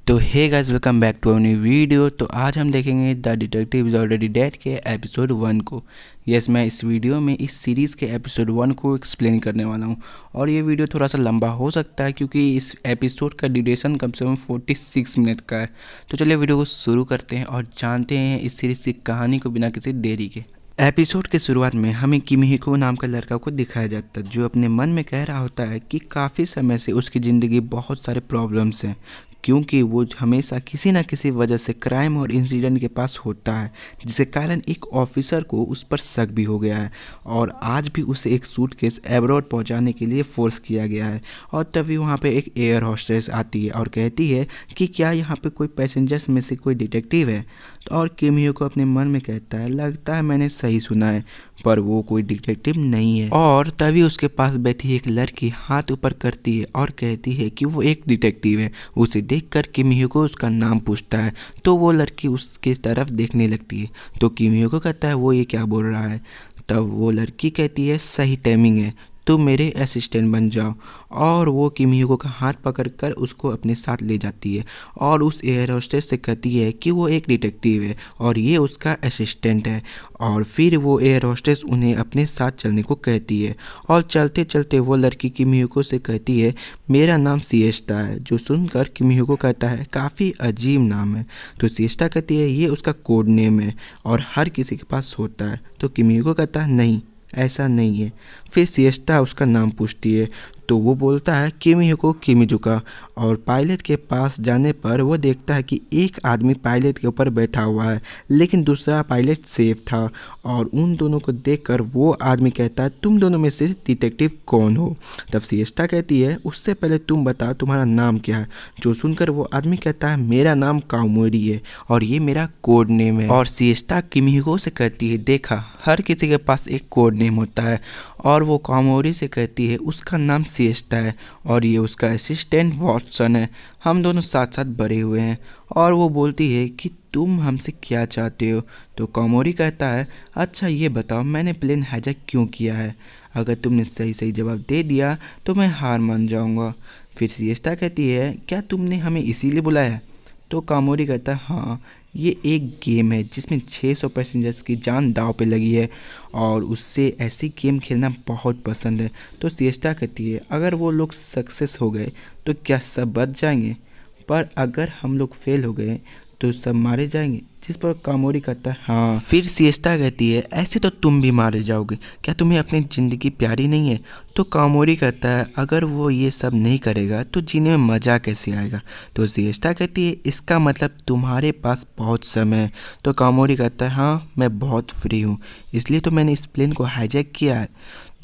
तो hey guys, welcome back to our new video. तो आज हम देखेंगे the detective is already dead के एपिसोड 1 को। यस, मैं इस वीडियो में इस सीरीज़ के एपिसोड 1 को एक्सप्लेन करने वाला हूं। और ये वीडियो थोड़ा सा लंबा हो सकता है क्योंकि इस एपिसोड का ड्यूरेशन कम से कम 46 मिनट का है। तो चलिए वीडियो को शुरू करते हैं और जानते हैं इस सीरीज़ की कहानी को बिना किसी देरी के। एपिसोड के शुरुआत में हमें किमिहिको नाम का लड़का को दिखाया जाता है जो अपने मन में कह रहा होता है कि काफ़ी समय से उसकी ज़िंदगी बहुत सारे प्रॉब्लम्स हैं, क्योंकि वो हमेशा किसी न किसी वजह से क्राइम और इंसिडेंट के पास होता है, जिसके कारण एक ऑफिसर को उस पर शक भी हो गया है और आज भी उसे एक सूटकेस एब्रॉड पहुंचाने के लिए फोर्स किया गया है। और तभी वहां पे एक एयर होस्टेस आती है और कहती है कि क्या यहाँ पे कोई पैसेंजर्स में से कोई डिटेक्टिव है। तो और किमिहिको अपने मन में कहता है, लगता है मैंने सही सुना है, पर वो कोई डिटेक्टिव नहीं है। और तभी उसके पास बैठी एक लड़की हाथ ऊपर करती है और कहती है कि वो एक डिटेक्टिव है। उसे देखकर किमिहिको उसका नाम पूछता है तो वो लड़की उसके तरफ देखने लगती है। तो किमिहिको कहता है वो ये क्या बोल रहा है। तब वो लड़की कहती है सही टाइमिंग है, तुम मेरे असिस्टेंट बन जाओ। और वो किमिहिको का हाथ पकड़कर उसको अपने साथ ले जाती है और उस एयर होस्टेस से कहती है कि वो एक डिटेक्टिव है और ये उसका असिस्टेंट है। और फिर वो एयर होस्टेस उन्हें अपने साथ चलने को कहती है और चलते चलते वो लड़की किमिहिको से कहती है मेरा नाम सिएस्टा है, जो सुनकर किमिहिको कहता है काफ़ी अजीब नाम है। तो सिएस्टा कहती है ये उसका कोड नेम है और हर किसी के पास होता है। तो किमिहिको कहता है नहीं, ऐसा नहीं है। फिर सिएस्टा उसका नाम पूछती है तो वो बोलता है किमिहिको किमिजुका। और पायलट के पास जाने पर वो देखता है कि एक आदमी पायलट के ऊपर बैठा हुआ है लेकिन दूसरा पायलट सेफ था। और उन दोनों को देखकर वो आदमी कहता है तुम दोनों में से डिटेक्टिव कौन हो। तब सिएस्टा कहती है उससे पहले तुम बताओ तुम्हारा नाम क्या है। जो सुनकर वो आदमी कहता है मेरा नाम काओमोरी है और ये मेरा कोड नेम है। और सिएस्टा किमिहिको से कहती है देखा, हर किसी के पास एक कोड नेम होता है। और वो काओमोरी से कहती है उसका नाम सिएस्टा है और ये उसका असिस्टेंट वॉटसन है, हम दोनों साथ साथ बड़े हुए हैं। और वो बोलती है कि तुम हमसे क्या चाहते हो। तो काओमोरी कहता है अच्छा ये बताओ मैंने प्लेन हाईजैक क्यों किया है। अगर तुमने सही सही जवाब दे दिया तो मैं हार मान जाऊंगा। फिर सिएस्टा कहती है क्या तुमने हमें इसीलिए बुलाया है। तो काओमोरी कहता है हाँ, ये एक गेम है जिसमें 600 पैसेंजर्स की जान दांव पे लगी है और उससे ऐसी गेम खेलना बहुत पसंद है। तो सिएस्टा कहती है अगर वो लोग सक्सेस हो गए तो क्या सब बच जाएंगे, पर अगर हम लोग फेल हो गए तो सब मारे जाएंगे। जिस पर काओमोरी कहता है हाँ। फिर सिएस्टा कहती है ऐसे तो तुम भी मारे जाओगे, क्या तुम्हें अपनी ज़िंदगी प्यारी नहीं है। तो काओमोरी कहता है अगर वो ये सब नहीं करेगा तो जीने में मज़ा कैसे आएगा। तो सिएस्टा कहती है इसका मतलब तुम्हारे पास बहुत समय है। तो काओमोरी कहता है हाँ मैं बहुत फ्री हूँ, इसलिए तो मैंने इस प्लेन को हाईजैक किया है।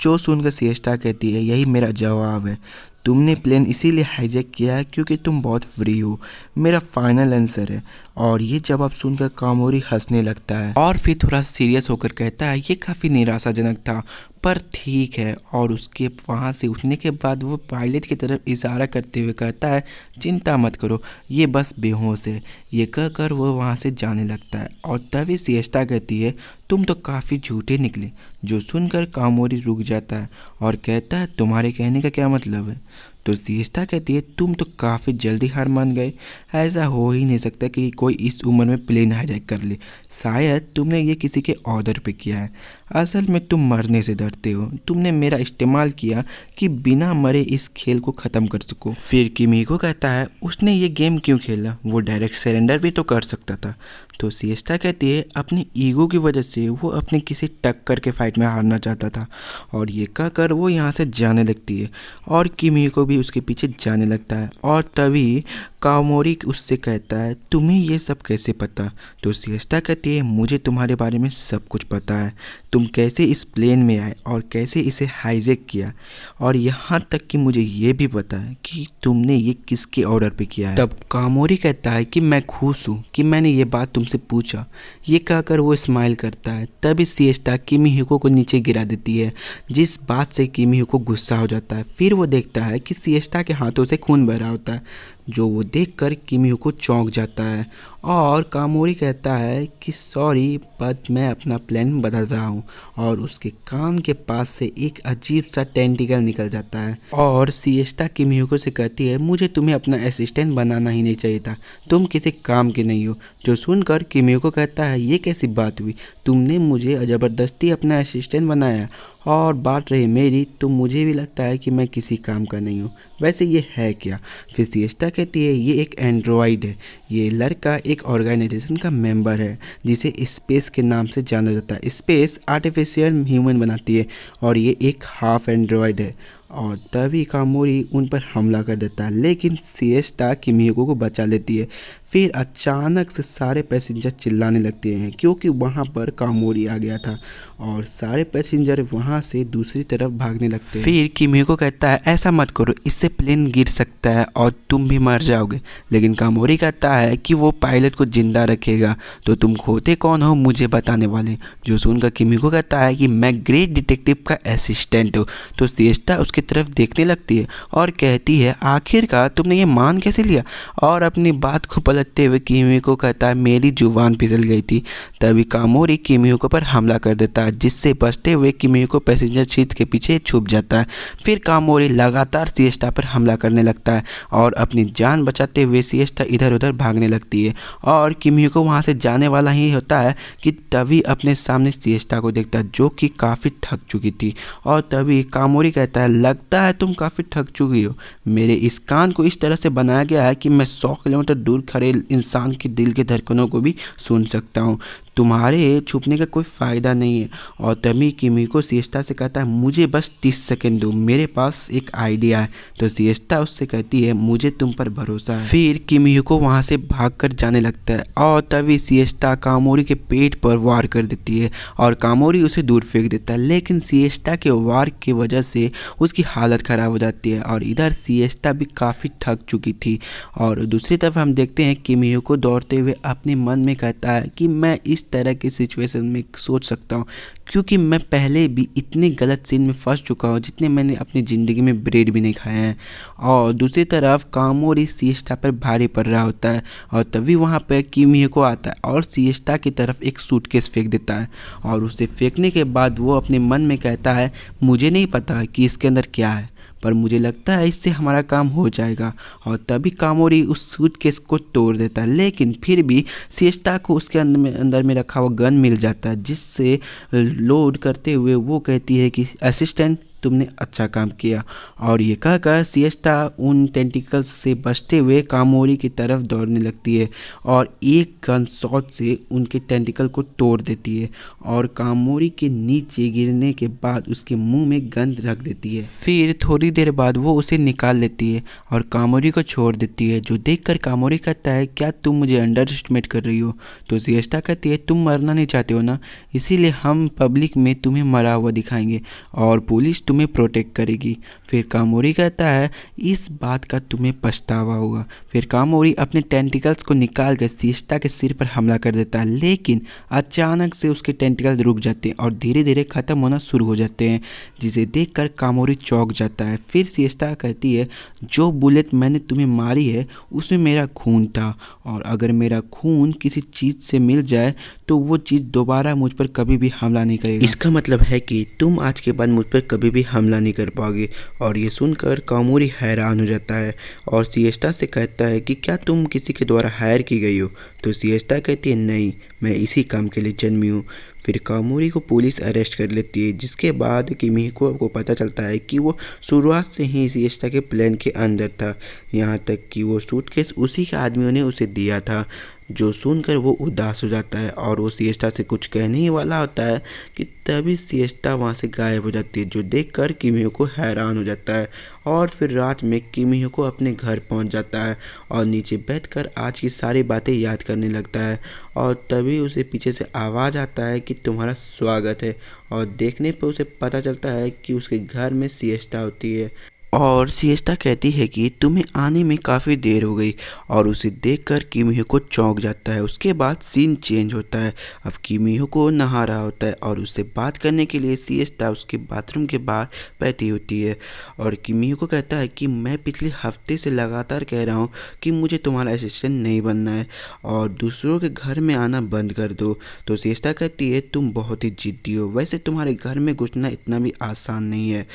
जो सुनकर सिएस्टा कहती है यही मेरा जवाब है, तुमने प्लेन इसीलिए हाईजैक किया है क्योंकि तुम बहुत फ्री हो, मेरा फाइनल आंसर है। और ये जवाब सुनकर काओमोरी हंसने लगता है और फिर थोड़ा सीरियस होकर कहता है ये काफ़ी निराशाजनक था पर ठीक है। और उसके वहाँ से उठने के बाद वो पायलट की तरफ इशारा करते हुए कहता है चिंता मत करो, ये बस बेहोश है। ये कहकर वो वहाँ से जाने लगता है। और तभी सिएस्टा कहती है तुम तो काफ़ी झूठे निकले। जो सुनकर काओमोरी रुक जाता है और कहता है तुम्हारे कहने का क्या मतलब है। तो सिएस्टा कहती है तुम तो काफ़ी जल्दी हार मान गए, ऐसा हो ही नहीं सकता कि कोई इस उम्र में प्लेन हाईजैक कर ले, शायद तुमने ये किसी के ऑर्डर पे किया है। असल में तुम मरने से डरते हो, तुमने मेरा इस्तेमाल किया कि बिना मरे इस खेल को ख़त्म कर सको। फिर किमिहिको कहता है उसने ये गेम क्यों खेला, वो डायरेक्ट सरेंडर भी तो कर सकता था। तो सिएस्टा कहती है अपनी ईगो की वजह से वो अपने किसी टक्कर के फाइट में हारना चाहता था। और ये कहकर वो यहाँ से जाने लगती है और किमिहिको भी उसके पीछे जाने लगता है। और तभी काओमोरी उससे कहता है तुम्हें ये सब कैसे पता। तो सिएस्टा कहती है मुझे तुम्हारे बारे में सब कुछ पता है, तुम कैसे इस प्लेन में आए और कैसे इसे हाईजैक किया, और यहाँ तक कि मुझे ये भी पता है कि तुमने ये किसके ऑर्डर पे किया है। तब काओमोरी कहता है कि मैं खुश हूँ कि मैंने ये बात तुमसे पूछा। ये कहकर वो स्माइल करता है। तभी सिएस्टा किमिहिको को नीचे गिरा देती है, जिस बात से किमिहिको गुस्सा हो जाता है। फिर वो देखता है कि सिएस्टा के हाथों से खून बह रहा होता है। जो वो देखकर किमिको चौंक जाता है और कामोरी कहता है कि सॉरी बट मैं अपना प्लान बदल रहा हूँ, और उसके कान के पास से एक अजीब सा टेंटिकल निकल जाता है और सिएस्टा किमिको से कहती है मुझे तुम्हें अपना असिस्टेंट बनाना ही नहीं चाहिए था, तुम किसी काम के नहीं हो। जो सुनकर किमिको कहता है ये कैसी बात हुई, तुमने मुझे ज़बरदस्ती अपना असिस्टेंट बनाया और बात रही मेरी तो मुझे भी लगता है कि मैं किसी काम का नहीं हूँ, वैसे ये है क्या। फिर सिएस्टा कहती है ये एक एंड्रॉयड है, ये लड़का एक ऑर्गेनाइजेशन का मेंबर है जिसे स्पेस के नाम से जाना जाता है। स्पेस आर्टिफिशियल ह्यूमन बनाती है और ये एक हाफ एंड्रॉयड है। और तभी कामोरी उन पर हमला कर देता है, लेकिन सिएस्टा किमिको को बचा लेती है। फिर अचानक से सारे पैसेंजर चिल्लाने लगते हैं क्योंकि वहाँ पर कामोरी आ गया था और सारे पैसेंजर वहाँ से दूसरी तरफ भागने लगते हैं। फिर किमिको कहता है ऐसा मत करो, इससे प्लेन गिर सकता है और तुम भी मर जाओगे, लेकिन कामोरी कहता है कि वो पायलट को जिंदा रखेगा। तो तुम खोते कौन हो मुझे बताने वाले। जो सुनकर किमिको कहता है कि मैं ग्रेट डिटेक्टिव का असिस्टेंट हूँ। तो सिएस्टा उसकी तरफ देखने लगती है और कहती है आखिरकार तुमने ये मान कैसे लिया, और अपनी बात को पलटते हुए किमिको कहता है मेरी जुबान फिसल गई थी। तभी कामोरी किमिको पर हमला कर देता है जिससे बचते हुए किमिको पैसेंजर सीट के पीछे छुप जाता है। फिर कामोरी लगातार सिएस्टा पर हमला करने लगता है और अपनी जान बचाते हुए सिएस्टा इधर उधर भागने लगती है और किमिको वहाँ से जाने वाला ही होता है कि तभी अपने सामने सिएस्टा को देखता है जो कि काफ़ी थक चुकी थी। और तभी कामोरी कहता है लगता है तुम काफ़ी थक चुकी हो, मेरे इस कान को इस तरह से बनाया गया है कि मैं 100 किलोमीटर दूर खड़े इंसान के दिल के धड़कनों को भी सुन सकता हूँ, तुम्हारे छुपने का कोई फ़ायदा नहीं है। और तभी किमिको सिएस्टा से कहता है मुझे बस 30 सेकंड दो, मेरे पास एक आइडिया है। तो सिएस्टा उससे कहती है मुझे तुम पर भरोसा है। फिर किमिको वहाँ से भागकर जाने लगता है और तभी सिएस्टा कामोरी के पेट पर वार कर देती है और कामोरी उसे दूर फेंक देता है, लेकिन सिएस्टा के वार की वजह से उसकी हालत ख़राब हो जाती है और इधर सिएस्टा भी काफ़ी थक चुकी थी। और दूसरी तरफ हम देखते हैं किमिको दौड़ते हुए अपने मन में कहता है कि मैं इस तरह की सिचुएशन में सोच सकता हूँ क्योंकि मैं पहले भी इतने गलत सीन में फंस चुका हूँ जितने मैंने अपनी ज़िंदगी में ब्रेड भी नहीं खाए हैं। और दूसरी तरफ कामोरी सिएस्टा पर भारी पड़ रहा होता है और तभी वहाँ पर किमिको आता है और सिएस्टा की तरफ एक सूटकेस फेंक देता है और उसे फेंकने के बाद वो अपने मन में कहता है मुझे नहीं पता कि इसके अंदर क्या है, पर मुझे लगता है इससे हमारा काम हो जाएगा। और तभी कामोरी उस सूटकेस को तोड़ देता है, लेकिन फिर भी सिएस्टा को उसके अंदर में रखा हुआ गन मिल जाता है जिससे लोड करते हुए वो कहती है कि असिस्टेंट तुमने अच्छा काम किया। और ये कहकर सिएस्टा उन टेंटिकल्स से बचते हुए कामोरी की तरफ दौड़ने लगती है और एक गन शॉट से उनके टेंटिकल को तोड़ देती है और कामोरी के नीचे गिरने के बाद उसके मुंह में गन रख देती है। फिर थोड़ी देर बाद वो उसे निकाल लेती है और कामोरी को छोड़ देती है। जो देखकर कामोरी कहता है क्या तुम मुझे अंडर एस्टिमेट कर रही हो। तो सिएस्टा कहती है तुम मरना नहीं चाहते हो ना, इसीलिए हम पब्लिक में तुम्हें मरा हुआ दिखाएंगे और पुलिस तुम्हें प्रोटेक्ट करेगी। फिर कामोरी कहता है इस बात का तुम्हें पछतावा होगा। फिर कामोरी अपने टेंटिकल्स को निकाल कर सिएस्टा के सिर पर हमला कर देता है, लेकिन अचानक से उसके टेंटिकल्स रुक जाते हैं और धीरे धीरे ख़त्म होना शुरू हो जाते हैं, जिसे देखकर कामोरी चौंक जाता है। फिर सिएस्टा कहती है जो बुलेट मैंने तुम्हें मारी है उसमें मेरा खून था, और अगर मेरा खून किसी चीज़ से मिल जाए तो वो चीज़ दोबारा मुझ पर कभी भी हमला नहीं करेगा। इसका मतलब है कि तुम आज के बाद मुझ पर कभी भी हमला नहीं कर पाओगे। और ये सुनकर कामोरी हैरान हो जाता है और सिएस्टा से कहता है कि क्या तुम किसी के द्वारा हायर की गई हो। तो सिएस्टा कहती है नहीं, मैं इसी काम के लिए जन्मी हूँ। फिर कामोरी को पुलिस अरेस्ट कर लेती है, जिसके बाद किमिको को पता चलता है कि वो शुरुआत से ही सिएस्टा के प्लान के अंदर था, यहाँ तक कि वो सूटकेस उसी के आदमियों ने उसे दिया था। जो सुनकर वो उदास हो जाता है और वो सिएस्टा से कुछ कहने ही वाला होता है कि तभी सिएस्टा वहाँ से गायब हो जाती है, जो देखकर किमिको हैरान हो जाता है। और फिर रात में किमिको अपने घर पहुँच जाता है और नीचे बैठकर आज की सारी बातें याद करने लगता है। और तभी उसे पीछे से आवाज़ आता है कि तुम्हारा स्वागत है, और देखने पर उसे पता चलता है कि उसके घर में सिएस्टा होती है। और सिएस्टा कहती है कि तुम्हें आने में काफ़ी देर हो गई और उसे देखकर किमिहो को चौंक जाता है। उसके बाद सीन चेंज होता है। अब किमिहो को नहा रहा होता है और उससे बात करने के लिए सिएस्टा उसके बाथरूम के बाहर बैठी होती है और किमिहो को कहता है कि मैं पिछले हफ्ते से लगातार कह रहा हूँ कि मुझे तुम्हारा असिस्टेंट नहीं बनना है और दूसरों के घर में आना बंद कर दो। तो सिएस्टा कहती है तुम बहुत ही जिद्दी हो, वैसे तुम्हारे घर में घुसना इतना भी आसान नहीं है।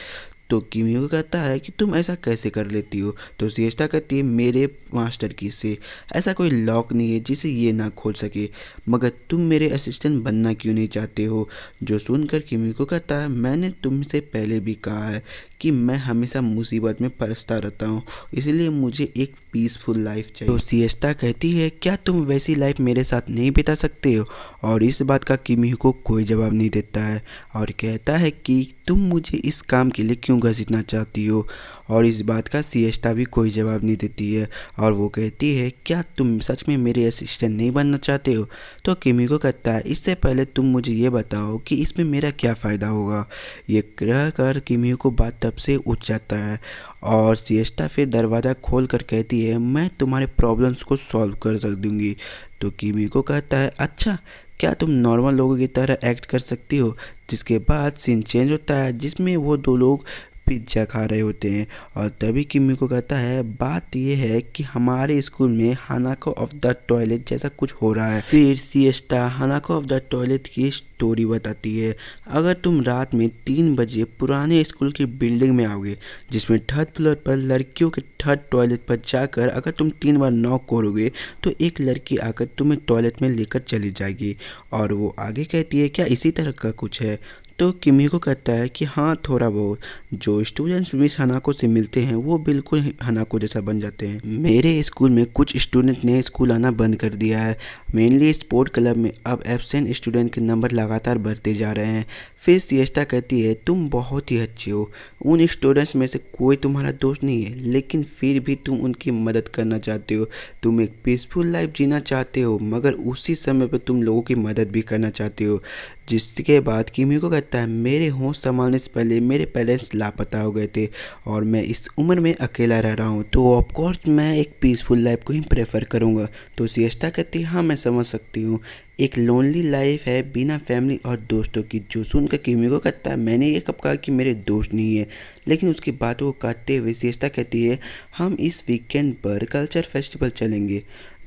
तो किमियो कहता है कि तुम ऐसा कैसे कर लेती हो। तो सिएस्टा कहती है मेरे मास्टर की से ऐसा कोई लॉक नहीं है जिसे ये ना खोल सके, मगर तुम मेरे असिस्टेंट बनना क्यों नहीं चाहते हो। जो सुनकर किमियो कहता है मैंने तुमसे पहले भी कहा है कि मैं हमेशा मुसीबत में फंसता रहता हूँ, इसलिए मुझे एक पीसफुल लाइफ चाहिए। तो सिएस्टा कहती है क्या तुम वैसी लाइफ मेरे साथ नहीं बिता सकते हो। और इस बात का किमियो को कोई जवाब नहीं देता है और कहता है कि तुम मुझे इस काम के लिए क्यों घसीटना चाहती हो। और इस बात का सिएस्टा भी कोई जवाब नहीं देती है और वो कहती है क्या तुम सच में मेरे असिस्टेंट नहीं बनना चाहते हो। तो किमियो कहता है इससे पहले तुम मुझे ये बताओ कि इसमें मेरा क्या फ़ायदा होगा। ये कह कर किमियो को बात तब से उठ जाता है और सिएस्टा फिर दरवाज़ा खोल कर कहती है मैं तुम्हारे प्रॉब्लम्स को सॉल्व कर दूंगी। तो किमियो कहता है अच्छा क्या तुम नॉर्मल लोगों की तरह एक्ट कर सकती हो। जिसके बाद सीन चेंज होता है जिसमें वो दो लोग पिज्ज़ा खा रहे होते हैं और तभी किमियो कहता है बात यह है कि हमारे स्कूल में हानाको ऑफ द टॉयलेट जैसा कुछ हो रहा है। फिर सिएस्टा हानाको ऑफ द टॉयलेट की स्टोरी बताती है। अगर तुम रात में 3 बजे पुराने स्कूल की बिल्डिंग में आओगे जिसमें 3rd फ्लोर पर लड़कियों के 3rd टॉयलेट पर जाकर अगर तुम 3 बार नॉक करोगे तो एक लड़की आकर तुम्हें टॉयलेट में लेकर चली जाएगी। और वो आगे कहती है क्या इसी तरह का कुछ है। तो किमियो कहता है कि हाँ थोड़ा बहुत। जो स्टूडेंट्स भी हानाको से मिलते हैं वो बिल्कुल हानाको जैसा बन जाते हैं। मेरे स्कूल में कुछ स्टूडेंट ने स्कूल आना बंद कर दिया है, मेनली स्पोर्ट क्लब में अब एब्सेंट स्टूडेंट के नंबर लगातार बढ़ते जा रहे हैं। फिर सिएस्टा कहती है तुम बहुत ही अच्छे हो, उन स्टूडेंट्स में से कोई तुम्हारा दोस्त नहीं है लेकिन फिर भी तुम उनकी मदद करना चाहते हो। तुम एक पीसफुल लाइफ जीना चाहते हो मगर उसी समय पर तुम लोगों की मदद भी करना चाहते हो। जिसके बाद किमियो कहता है मेरे होश संभालने से पहले मेरे पेरेंट्स लापता हो गए थे और मैं इस उम्र में अकेला रह रहा हूँ, तो ऑफकोर्स मैं एक पीसफुल लाइफ को ही प्रेफर करूँगा। तो सिएस्टा कहती है हाँ मैं समझ सकती हूँ, एक लोनली लाइफ है बिना फैमिली और दोस्तों की। जो सुनकर किमियो कहता है मैंने ये कब कहा कि मेरे दोस्त नहीं है। लेकिन उसकी बातों को काटते हुए सिएस्टा कहती है हम इस वीकेंड पर कल्चर फेस्टिवल चलेंगे।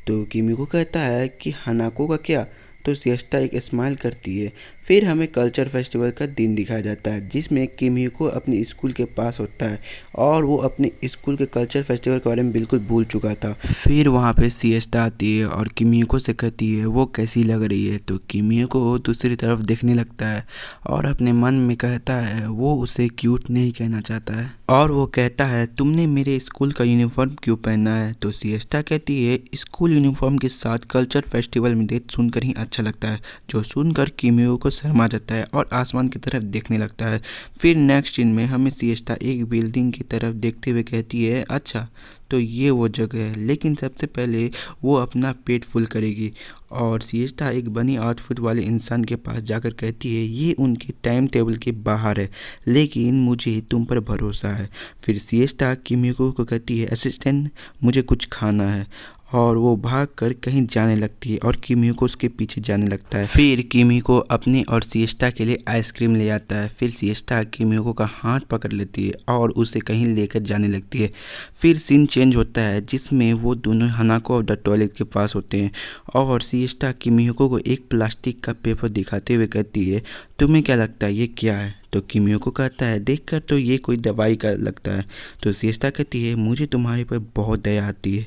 तो किमियो कहता है कि हानाको का क्या। तो सिएस्टा एक स्माइल करती है। फिर हमें कल्चर फेस्टिवल का दिन दिखाया जाता है जिसमें किमियो अपने स्कूल के पास होता है और वो अपने स्कूल के कल्चर फेस्टिवल के बारे में बिल्कुल भूल चुका था। फिर वहाँ पे सिएस्टा आती है और किमियो से कहती है वो कैसी लग रही है। तो किमियो दूसरी तरफ देखने लगता है और अपने मन में कहता है वो उसे क्यूट नहीं कहना चाहता है और वो कहता है तुमने मेरे स्कूल का यूनिफॉर्म क्यों पहना है। तो सिएस्टा कहती है स्कूल यूनिफॉर्म के साथ कल्चर फेस्टिवल में डेट सुनकर ही अच्छा लगता है। जो सुनकर किमियो शर्मा जाता है और आसमान की तरफ देखने लगता है। फिर नेक्स्ट सीन में हमें सिएस्टा एक बिल्डिंग की तरफ देखते हुए कहती है अच्छा तो ये वो जगह है, लेकिन सबसे पहले वो अपना पेट फुल करेगी। और सिएस्टा एक बनी आउटफिट वाले इंसान के पास जाकर कहती है ये उनके टाइम टेबल के बाहर है लेकिन मुझे तुम पर भरोसा है। फिर सिएस्टा किमियो को कहती है असिस्टेंट मुझे कुछ खाना है और वो भागकर कहीं जाने लगती है और किमियो उसके पीछे जाने लगता है। फिर किमियो अपने और सिएस्टा के लिए आइसक्रीम ले आता है। फिर सिएस्टा किमियो का हाथ पकड़ लेती है और उसे कहीं लेकर जाने लगती है। फिर सीन चेंज होता है जिसमें वो दोनों हानाको ऑफ द टॉयलेट के पास होते हैं और सिएस्टा किमियो को एक प्लास्टिक का पेपर दिखाते हुए कहती है तुम्हें क्या लगता है ये क्या है। तो किमियो कहता है देखकर तो ये कोई दवाई का लगता है। तो सिएस्टा कहती है मुझे तुम्हारे पर बहुत दया आती है,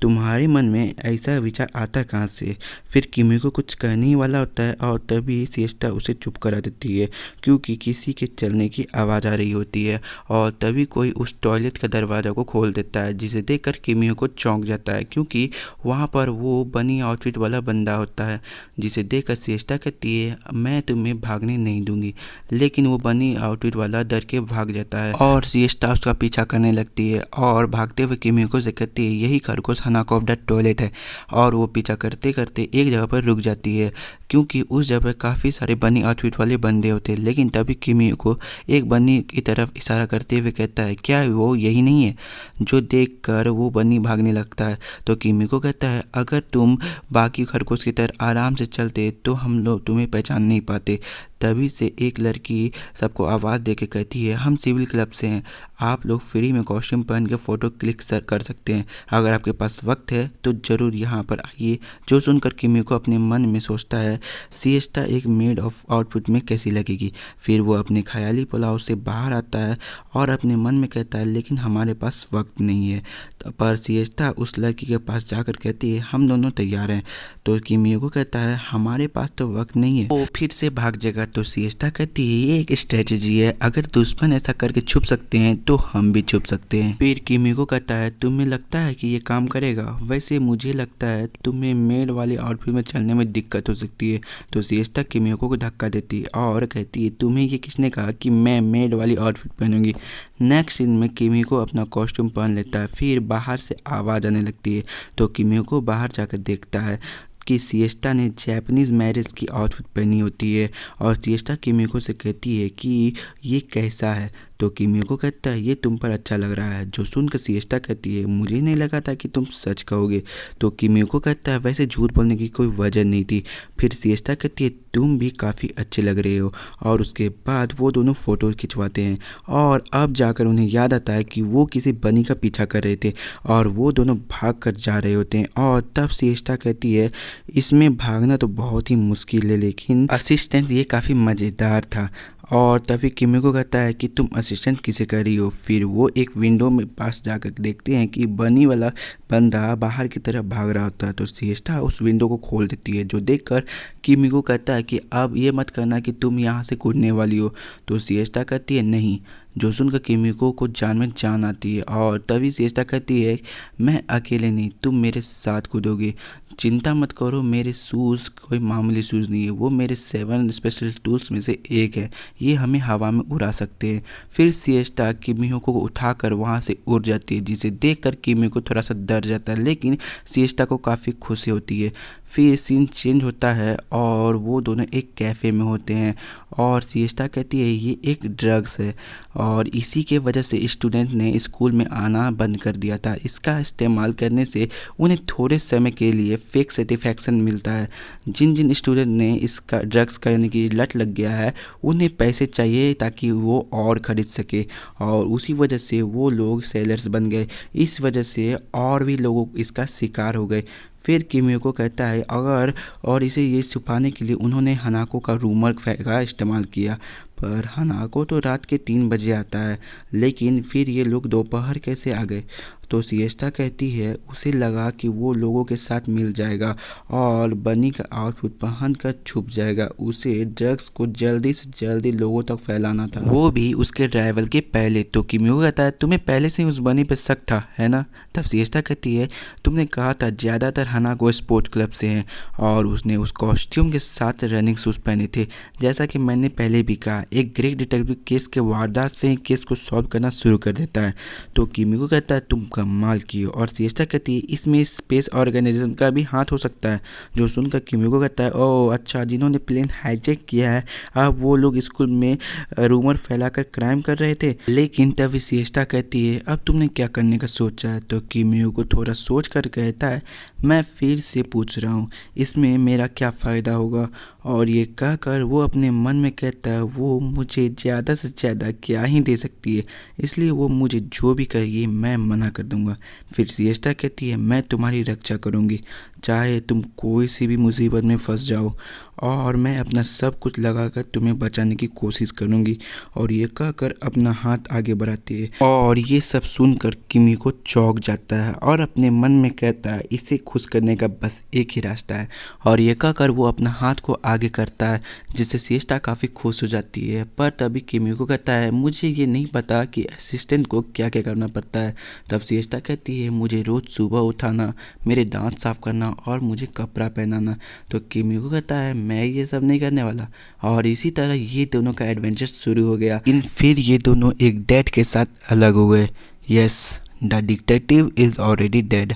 तुम्हारे मन में ऐसा विचार आता कहाँ से। फिर किमियो कुछ कहने ही वाला होता है और तभी सिएस्टा उसे चुप करा देती है क्योंकि किसी के चलने की आवाज़ आ रही होती है और तभी कोई उस टॉयलेट का दरवाज़ा को खोल देता है जिसे देखकर किमियो चौंक जाता है क्योंकि वहाँ पर वो बनी आउटफिट वाला बंदा होता है। जिसे देखकर सिएस्टा कहती है मैं तुम्हें भागने नहीं दूंगी, लेकिन वो बनी आउटफिट वाला डर के भाग जाता है और सिएस्टा उसका पीछा करने लगती है और भागते हुए किमियो से कहती है यही खरगोश हनाको ऑफ द टॉयलेट है और वो पीछा करते करते एक जगह पर रुक जाती है क्योंकि उस जगह पर काफ़ी सारे बनी आउटफिट वाले बंदे होते हैं। लेकिन तभी किमिको एक बनी की तरफ इशारा करते हुए कहता है क्या वो यही नहीं है, जो देखकर वो बनी भागने लगता है। तो किमिको कहता है अगर तुम बाकी खरगोश की तरह आराम से चलते तो हम लोग तुम्हें पहचान नहीं पाते। तभी से एक लड़की सबको आवाज़ दे के कहती है हम सिविल क्लब से हैं, आप लोग फ्री में कॉस्ट्यूम पहन के फ़ोटो क्लिक कर सकते हैं, अगर आपके पास वक्त है तो ज़रूर यहाँ पर आइए। जो सुनकर किमिको अपने मन में सोचता है सिएस्टा एक मेड ऑफ आउटफिट में कैसी लगेगी। फिर वो अपने ख्याली पुलाव से बाहर आता है और अपने मन में कहता है लेकिन हमारे पास वक्त नहीं है। पर सिएस्टा उस लड़की के पास जाकर कहती है हम दोनों तैयार हैं। तो किमिको कहता है हमारे पास तो वक्त नहीं है, वो फिर से भाग जाएगा। तो सिएस्टा कहती है ये एक स्ट्रेटजी है, अगर दुश्मन ऐसा करके छुप सकते हैं तो हम भी छुप सकते हैं। फिर किमिको कहता है तुम्हें लगता है कि ये काम करेगा, वैसे मुझे लगता है तुम्हें मेड वाली आउटफिट में चलने में दिक्कत हो सकती है। तो सिएस्टा किमिको को धक्का देती है और कहती है तुम्हें ये किसने कहा कि मैं मेड वाली आउटफिट पहनूंगी। नेक्स्ट सीन में किमिको अपना कॉस्ट्यूम पहन लेता है, फिर बाहर से आवाज़ आने लगती है। तो किमिको बाहर जाकर देखता है कि सिएस्टा ने जापानीज़ मैरिज की आउटफिट पहनी होती है और सिएस्टा किमिको से कहती है कि ये कैसा है। तो किमिको कहता है ये तुम पर अच्छा लग रहा है। जो सुनकर सिएस्टा कहती है मुझे नहीं लगा था कि तुम सच कहोगे। तो किमिको कहता है वैसे झूठ बोलने की कोई वजह नहीं थी। फिर सिएस्टा कहती है तुम भी काफ़ी अच्छे लग रहे हो और उसके बाद वो दोनों फ़ोटो खिंचवाते हैं और अब जाकर उन्हें याद आता है कि वो किसी बनी का पीछा कर रहे थे और वो दोनों भाग कर जा रहे होते हैं। और तब सिएस्टा कहती है इसमें भागना तो बहुत ही मुश्किल है लेकिन असिस्टेंट ये काफ़ी मज़ेदार था। और तभी किमिको कहता है कि तुम असिस्टेंट किसे कर रही हो। फिर वो एक विंडो में पास जाकर देखते हैं कि बनी वाला बंदा बाहर की तरफ भाग रहा होता है। तो सिएस्टा उस विंडो को खोल देती है, जो देखकर किमिको कहता है कि अब ये मत करना कि तुम यहाँ से कूदने वाली हो। तो सिएस्टा कहती है नहीं। जो सुनकर किमिको को जान में जान आती है और तभी सिएस्टा कहती है मैं अकेले नहीं, तुम मेरे साथ कूदोगे, चिंता मत करो, मेरे शूज़ कोई मामूली शूज़ नहीं है, वो मेरे 7 स्पेशल टूल्स में से एक है, ये हमें हवा में उड़ा सकते हैं। फिर सिएस्टा किमिको को उठाकर वहाँ से उड़ जाती है, जिसे देखकर किमिको थोड़ा सा डर जाता है लेकिन सिएस्टा को काफ़ी खुशी होती है। फिर सीन चेंज होता है और वो दोनों एक कैफ़े में होते हैं और सिएस्टा कहती है ये एक ड्रग्स है और इसी के वजह से स्टूडेंट ने स्कूल में आना बंद कर दिया था। इसका इस्तेमाल करने से उन्हें थोड़े समय के लिए फेक सेटिस्फैक्शन मिलता है। जिन जिन स्टूडेंट ने इसका ड्रग्स करने की लत लग गया है उन्हें पैसे चाहिए ताकि वो और ख़रीद सके और उसी वजह से वो लोग सेलर्स बन गए। इस वजह से और भी लोग इसका शिकार हो गए। फिर किमिको कहता है अगर और इसे ये छुपाने के लिए उन्होंने हनाको का रूमर का इस्तेमाल किया, पर हनाको तो रात के 3 बजे आता है लेकिन फिर ये लोग दोपहर कैसे आ गए। तो सिएस्टा कहती है उसे लगा कि वो लोगों के साथ मिल जाएगा और बनी का आउटफिट पहन कर छुप जाएगा। उसे ड्रग्स को जल्दी से जल्दी लोगों तक फैलाना था, वो भी उसके ड्राइवल के पहले। तो किमिको कहता है तुम्हें पहले से ही उस बनी पर शक था है ना। तब सिएस्टा कहती है तुमने कहा था ज़्यादातर हनाको स्पोर्ट क्लब से हैं और उसने उस कॉस्ट्यूम के साथ रनिंग शूज़ पहने थे। जैसा कि मैंने पहले भी कहा एक ग्रेट डिटेक्टिव केस के वारदात से ही केस को सॉल्व करना शुरू कर देता है। तो किमिको कहता है तुम कमाल की हो और सिएस्टा कहती है इसमें स्पेस ऑर्गेनाइजेशन का भी हाथ हो सकता है। जो सुनकर किमिको कहता है ओह अच्छा, जिन्होंने प्लेन हाईजैक किया है अब वो लोग स्कूल में रूमर फैलाकर क्राइम कर रहे थे। लेकिन तभी सिएस्टा कहती है अब तुमने क्या करने का सोचा है। तो किमिको थोड़ा सोच कर कहता है मैं फिर से पूछ रहा हूँ इसमें मेरा क्या फ़ायदा होगा। और ये कहकर वो अपने मन में कहता है वो मुझे ज़्यादा से ज़्यादा क्या ही दे सकती है, इसलिए वो मुझे जो भी कहेगी मैं मना कर दूंगा। फिर सिएस्टा कहती है मैं तुम्हारी रक्षा करूंगी, चाहे तुम कोई सी भी मुसीबत में फंस जाओ और मैं अपना सब कुछ लगाकर तुम्हें बचाने की कोशिश करूंगी। और ये कहकर अपना हाथ आगे बढ़ाती है और ये सब सुनकर किमिको चौंक जाता है और अपने मन में कहता है इसे खुश करने का बस एक ही रास्ता है। और ये कहकर वो अपना हाथ को आगे करता है जिससे सिएस्टा काफ़ी खुश हो जाती है। पर तभी किमिको कहता है मुझे ये नहीं पता कि असिस्टेंट को क्या क्या करना पड़ता है। तब सिएस्टा कहती है मुझे रोज़ सुबह उठाना, मेरे दांत साफ करना और मुझे कपड़ा पहनाना। तो किमिको कहता है मैं ये सब नहीं करने वाला। और इसी तरह ये दोनों का एडवेंचर शुरू हो गया। लेकिन फिर ये दोनों एक डेड के साथ अलग हो गए। Yes, the detective is already dead.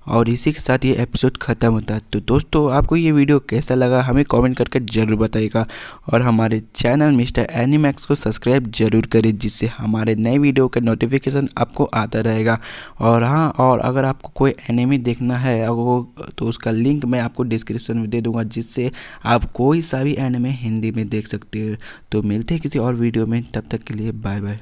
और इसी के साथ ये एपिसोड ख़त्म होता है। तो दोस्तों आपको ये वीडियो कैसा लगा हमें कमेंट करके ज़रूर बताइएगा, और हमारे चैनल मिस्टर एनिमैक्स को सब्सक्राइब जरूर करें, जिससे हमारे नए वीडियो का नोटिफिकेशन आपको आता रहेगा। और हाँ, और अगर आपको कोई एनिमे देखना है वो तो उसका लिंक मैं आपको डिस्क्रिप्शन में दे दूँगा, जिससे आप कोई सा भी एनिमे हिंदी में देख सकते हो। तो मिलते हैं किसी और वीडियो में, तब तक के लिए बाय बाय।